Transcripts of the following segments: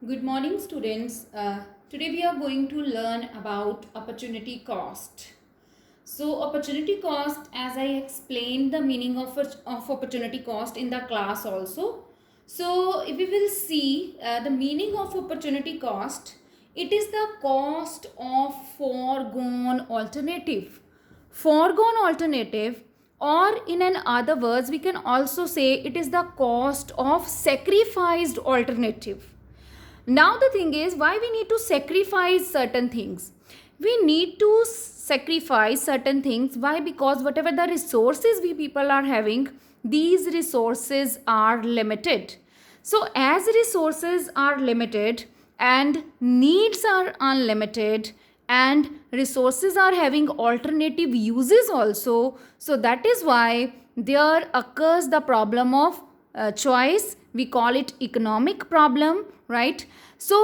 Good morning, students. Today we are going to learn about opportunity cost. So, opportunity cost, as I explained the meaning of opportunity cost in the class also. So, if we will see the meaning of opportunity cost, it is the cost of foregone alternative. Foregone alternative, or in an other words, we can also say it is the cost of sacrificed alternative. Now the thing is, why we need to sacrifice certain things? We need to sacrifice certain things. Why? Because whatever the resources we people are having, these resources are limited. So as resources are limited and needs are unlimited, and resources are having alternative uses also, so that is why there occurs the problem of choice. We call it economic problem, right? So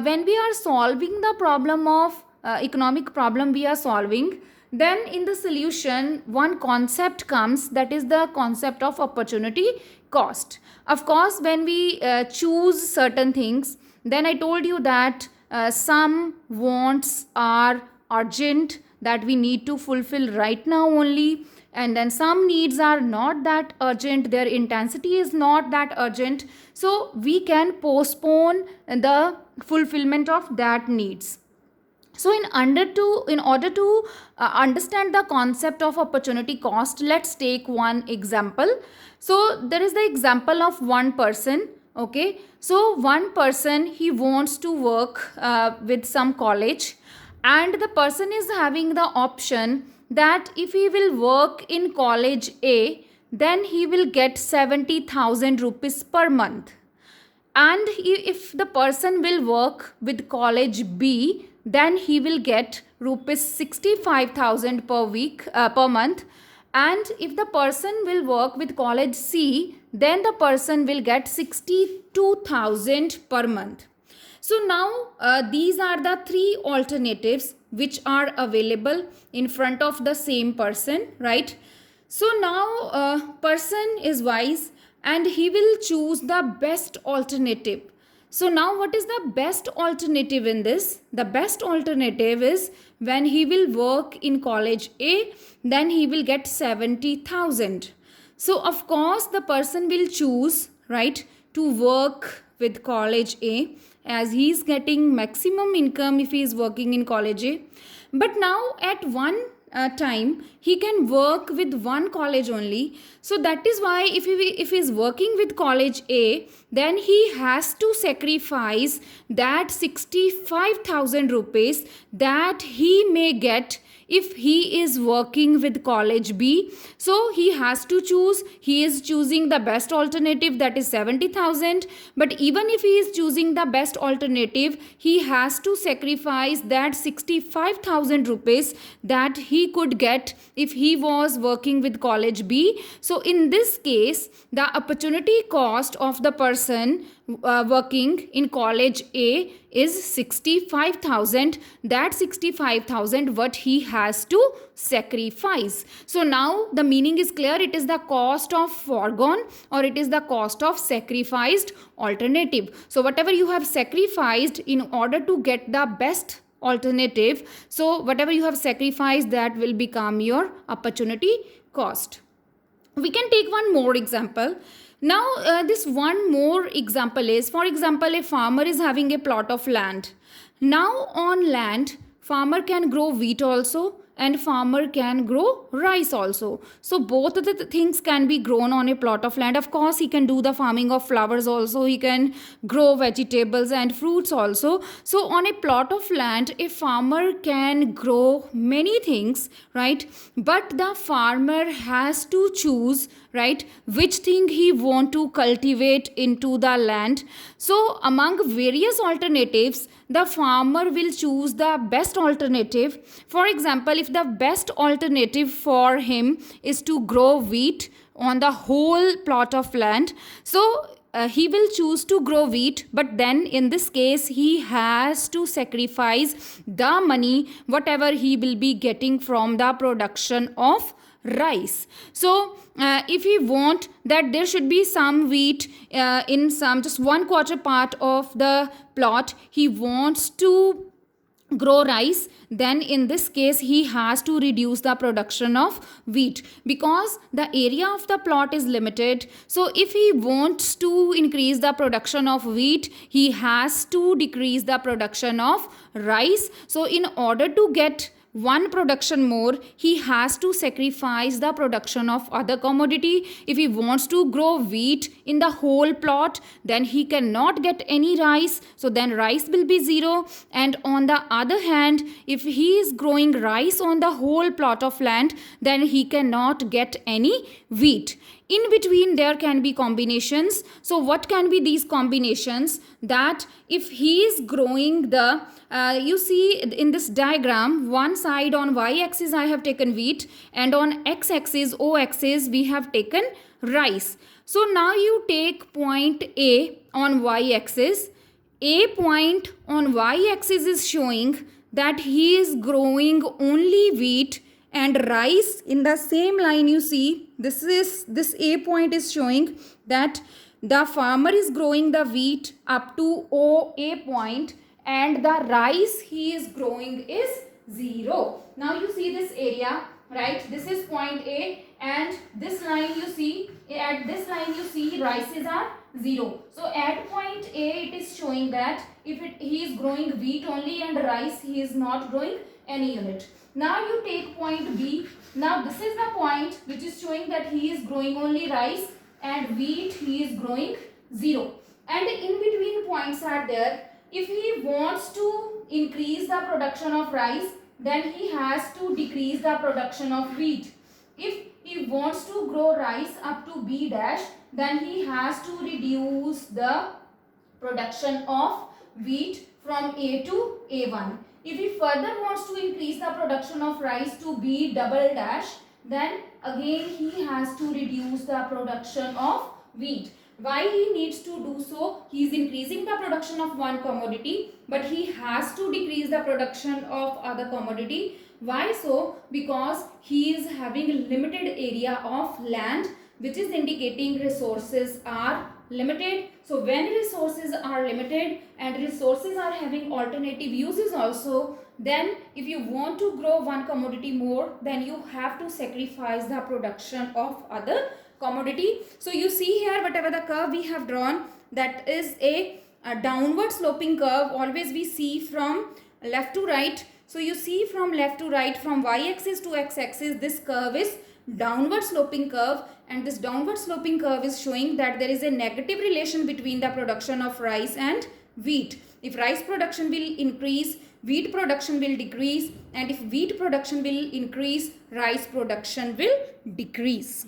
when we are solving the problem of economic problem we are solving, then in the solution one concept comes, that is the concept of opportunity cost. Of course, when we choose certain things, then I told you that some wants are urgent, that we need to fulfill right now only, and then some needs are not that urgent, their intensity is not that urgent, so we can postpone the fulfillment of that needs. So in order to understand the concept of opportunity cost, let's take one example. So there is the example of one person. Okay, so one person, he wants to work with some college, and the person is having the option that if he will work in college A, then he will get 70,000 rupees per month, and if the person will work with college B, then he will get rupees 65,000 per week per month, and if the person will work with college C, then the person will get 62,000 per month. So now these are the three alternatives which are available in front of the same person, right? So now person is wise and he will choose the best alternative. So now what is the best alternative in this? The best alternative is when he will work in college A, then he will get 70,000. So of course the person will choose, right, to work with college A, as he is getting maximum income if he is working in college A. But now at one time he can work with one college only. So that is why if he is working with college A, then he has to sacrifice that 65,000 rupees that he may get if he is working with college B. So he has to choose, he is choosing the best alternative, that is 70,000. But even if he is choosing the best alternative, he has to sacrifice that 65,000 rupees that he could get if he was working with college B. So in this case, the opportunity cost of the person working in college A is 65,000. That 65,000 what he has to sacrifice. So now the meaning is clear. It is the cost of foregone, or it is the cost of sacrificed alternative. So whatever you have sacrificed in order to get the best alternative, so whatever you have sacrificed, that will become your opportunity cost. We can take one more example. Now this one more example is, for example, a farmer is having a plot of land. Now on land, farmer can grow wheat also, and farmer can grow rice also. So both of the things can be grown on a plot of land. Of course, he can do the farming of flowers also, he can grow vegetables and fruits also. So on a plot of land, a farmer can grow many things, right? But the farmer has to choose, right, which thing he want to cultivate into the land. So among various alternatives, the farmer will choose the best alternative. For example, if the best alternative for him is to grow wheat on the whole plot of land, so he will choose to grow wheat, but then in this case he has to sacrifice the money whatever he will be getting from the production of rice. So if we want that there should be some wheat in some just 1/4 part of the plot, he wants to grow rice, then in this case he has to reduce the production of wheat because the area of the plot is limited. So if he wants to increase the production of wheat, he has to decrease the production of rice. So in order to get one production more, he has to sacrifice the production of other commodity. If he wants to grow wheat in the whole plot, then he cannot get any rice, so then rice will be zero. And on the other hand, if he is growing rice on the whole plot of land, then he cannot get any wheat. In between there can be combinations. So what can be these combinations? That if he is growing the you see in this diagram, one side on y-axis I have taken wheat, and on x-axis, o-axis, we have taken rice. So now you take point A on y-axis. A point on y-axis is showing that he is growing only wheat and rice. In the same line, you see this A point is showing that the farmer is growing the wheat up to A point, and the rice he is growing is 0. Now you see this area, right? This is point A, and this line you see, at this line you see rices are 0. So at point A it is showing that he is growing wheat only and rice he is not growing any unit. Now you take point B. Now this is the point which is showing that he is growing only rice and wheat he is growing 0. And in between points are there. If he wants to increase the production of rice, then he has to decrease the production of wheat. If he wants to grow rice up to B dash, then he has to reduce the production of wheat from A to A1. If he further wants to increase the production of rice to B double dash, then again he has to reduce the production of wheat. Why he needs to do so? He is increasing the production of one commodity, but he has to decrease the production of other commodity. Why so? Because he is having a limited area of land, which is indicating resources are limited. So when resources are limited and resources are having alternative uses also, then if you want to grow one commodity more, then you have to sacrifice the production of other commodity. So you see here, whatever the curve we have drawn, that is a downward sloping curve. Always we see from left to right. So you see from left to right, from y-axis to x-axis, this curve is downward sloping curve, and this downward sloping curve is showing that there is a negative relation between the production of rice and wheat. If rice production will increase, wheat production will decrease, and if wheat production will increase, rice production will decrease.